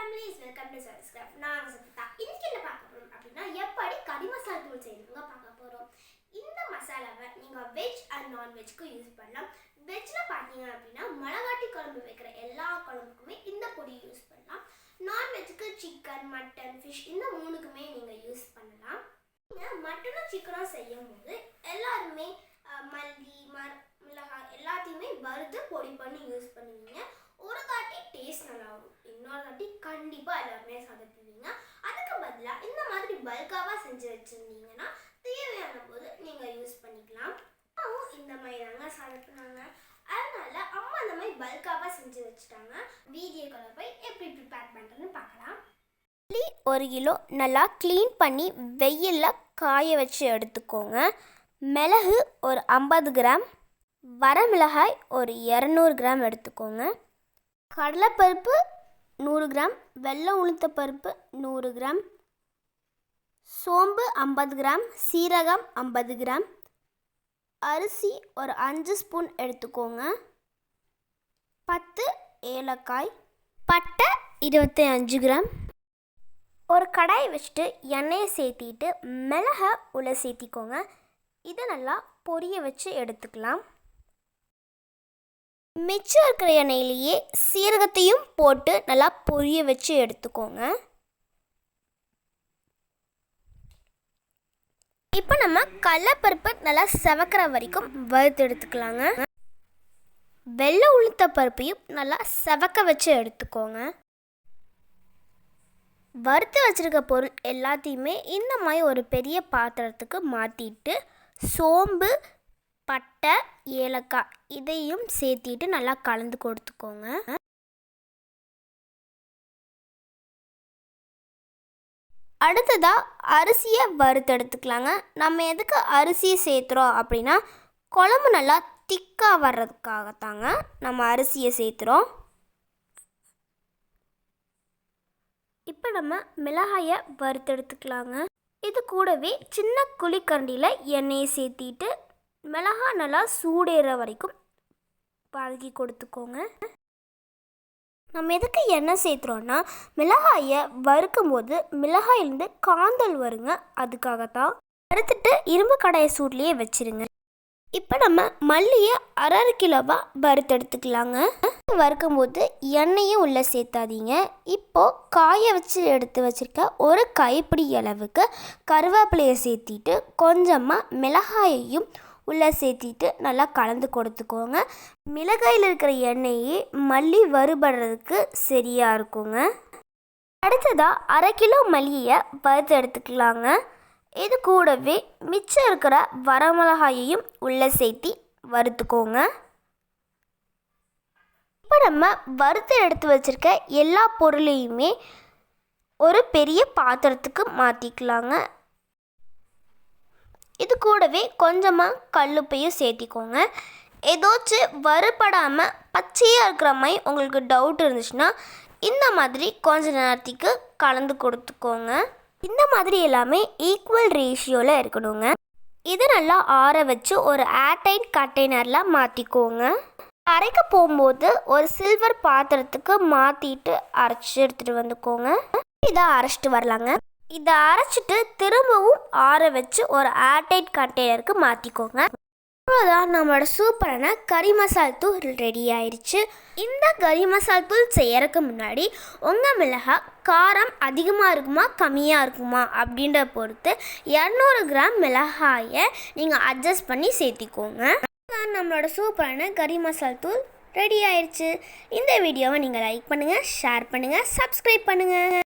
Families welcome to subscribe. நான் சத்யா. இன்னைக்கு என்ன பார்க்க போறோம் அப்படின்னா எப்படி கறி மசாலா தூள் செய்யணுங்க பார்க்க போறோம். இந்த மசாலாவை நீங்க வெஜ் அண்ட் நான் வெஜ்க்கு யூஸ் பண்ணலாம். வெஜ்ல பாத்தீங்க அப்படின்னா மிளகாட்டி குழம்பு வைக்கிற எல்லா குழம்புக்குமே இந்த பொடி யூஸ் பண்ணலாம். நான் வெஜ்க்கு சிக்கன், மட்டன், ஃபிஷ் இந்த மூணுக்குமே நீங்க யூஸ் பண்ணலாம். நீங்க மட்டனும் சிக்கனும் செய்யும் போது எல்லாருமே மல்லி, மிளகாய் எல்லாத்தையுமே வறுத்து பொடி பண்ணி யூஸ் பண்ணுவீங்க. ஒரு காட்டி டேஸ்ட் நல்லா வரும், இன்னொரு காட்டி கண்டிப்பாக எல்லாருமே சதப்புவீங்க. அதுக்கு பதிலாக இந்த மாதிரி பல்காவாக செஞ்சு வச்சுருந்தீங்கன்னா தேவையான போது நீங்கள் யூஸ் பண்ணிக்கலாம். அம்மாவும் இந்த மாதிரி தாங்க சதப்புனாங்க, அதனால அம்மா இந்த மாதிரி பல்காவாக செஞ்சு வச்சுட்டாங்க. வீடியோக்குள்ள போய் எப்படி ப்ரிப்பேர் பண்ணுறதுன்னு பார்க்கலாம். 1 கிலோ நல்லா க்ளீன் பண்ணி வெயிலில் காய வச்சு எடுத்துக்கோங்க. மிளகு ஒரு 50 கிராம், வரமிளகாய் ஒரு 200 கிராம் எடுத்துக்கோங்க. கடலைப்பருப்பு 100 கிராம், வெள்ளை உளுத்தப்பருப்பு 100 கிராம், சோம்பு 50 கிராம், சீரகம் 50 கிராம், அரிசி ஒரு 5 ஸ்பூன் எடுத்துக்கோங்க. 10 ஏலக்காய், பட்டை 25 கிராம். ஒரு கடாய் வச்சுட்டு எண்ணெயை சேர்த்திட்டு மிளகை உள்ள சேர்த்திக்கோங்க. இதை நல்லா பொரிய வச்சு எடுத்துக்கலாம். மிச்சம் இருக்கிற எண்ணெயிலேயே சீரகத்தையும் போட்டு நல்லா பொரிய வச்சு எடுத்துக்கோங்க. இப்போ நம்ம கடலைப்பருப்பு நல்லா செவக்கிற வரைக்கும் வறுத்து எடுத்துக்கலாங்க. வெள்ளை உளுத்த பருப்பையும் நல்லா செவக்க வச்சு எடுத்துக்கோங்க. வறுத்து வச்சுருக்க பொருள் எல்லாத்தையுமே இந்த மாதிரி ஒரு பெரிய பாத்திரத்துக்கு மாற்றிட்டு சோம்பு, பட்டை, ஏலக்காய் இதையும் சேர்த்திட்டு நல்லா கலந்து கொடுத்துக்கோங்க. அடுத்ததாக அரிசியை வறுத்தெடுத்துக்கலாங்க. நம்ம எதுக்கு அரிசியை சேர்த்துறோம் அப்படின்னா குழம்பு நல்லா திக்காக வர்றதுக்காகத்தாங்க நம்ம அரிசியை சேர்த்துறோம். இப்போ நம்ம மிளகாயை வறுத்தெடுத்துக்கலாங்க. இது கூடவே சின்ன குழிக்கரண்டியில் எண்ணெயை சேர்த்திட்டு மிளகாய் நல்லா சூடேற வரைக்கும் வதக்கி கொடுத்துக்கோங்க. நம்ம எதுக்கு எண்ணெய் சேர்த்துறோன்னா மிளகாயை வறுக்கும்போது மிளகாயிலேருந்து காந்தல் வருங்க, அதுக்காகத்தான். வறுத்துட்டு இரும்பு கடாயை சூட்லேயே வச்சுருங்க. இப்போ நம்ம மல்லியை 1/2 கிலோவாக வறுத்தெடுத்துக்கலாங்க. வறுக்கும்போது எண்ணெயும் உள்ளே சேர்த்தாதீங்க. இப்போது காய வச்சு எடுத்து வச்சுருக்க ஒரு கைப்பிடி அளவுக்கு கருவேப்பிலையை சேர்த்திட்டு கொஞ்சமாக மிளகாயையும் உள்ளே சேர்த்திட்டு நல்லா கலந்து கொடுத்துக்கோங்க. மிளகாயில் இருக்கிற எண்ணெயே மல்லி வறுபடுறதுக்கு சரியாக இருக்குங்க. அடுத்ததாக 1/2 கிலோ மல்லியை வறுத்து எடுத்துக்கலாங்க. இது கூடவே மிச்சம் இருக்கிற வரமிளகாயையும் உள்ளே சேர்த்தி வறுத்துக்கோங்க. இப்போ நம்ம வறுத்து எடுத்து வச்சுருக்க எல்லா பொருளையுமே ஒரு பெரிய பாத்திரத்துக்கு மாற்றிக்கலாங்க. இது கூடவே கொஞ்சமாக கல்லுப்பையும் சேர்த்திக்கோங்க. ஏதாச்சும் வறுபடாமல் பச்சையாக இருக்கிற மாதிரி உங்களுக்கு டவுட் இருந்துச்சுன்னா இந்த மாதிரி கொஞ்ச நேரத்துக்கு கலந்து கொடுத்துக்கோங்க. இந்த மாதிரி எல்லாமே ஈக்குவல் ரேஷியோவில் இருக்கணுங்க. இது நல்லா ஆற வச்சு ஒரு ஏர்டைட் கண்டெய்னரில் மாற்றிக்கோங்க. அரைக்க போகும்போது ஒரு சில்வர் பாத்திரத்துக்கு மாற்றிட்டு அரைச்சி எடுத்துகிட்டு வந்துக்கோங்க. இதை அரைச்சிட்டு வரலாங்க. இதை அரைச்சிட்டு திரும்பவும் ஆற வச்சு ஒரு ஏர்டைட் கண்டெய்னருக்கு மாற்றிக்கோங்க. அவ்வளோதான், நம்மளோட சூப்பரான கறி மசால் தூள் ரெடி ஆயிடுச்சு. இந்த கறி மசால் தூள் செய்யறதுக்கு முன்னாடி உங்கள் மிளகாய் காரம் அதிகமாக இருக்குமா கம்மியாக இருக்குமா அப்படின்ற பொறுத்து 200 கிராம் மிளகாயை நீங்கள் அட்ஜஸ்ட் பண்ணி சேர்த்திக்கோங்க. நம்மளோட சூப்பரான கறி மசால் தூள் ரெடி ஆயிடுச்சு. இந்த வீடியோவை நீங்கள் லைக் பண்ணுங்கள், ஷேர் பண்ணுங்கள், சப்ஸ்கிரைப் பண்ணுங்கள்.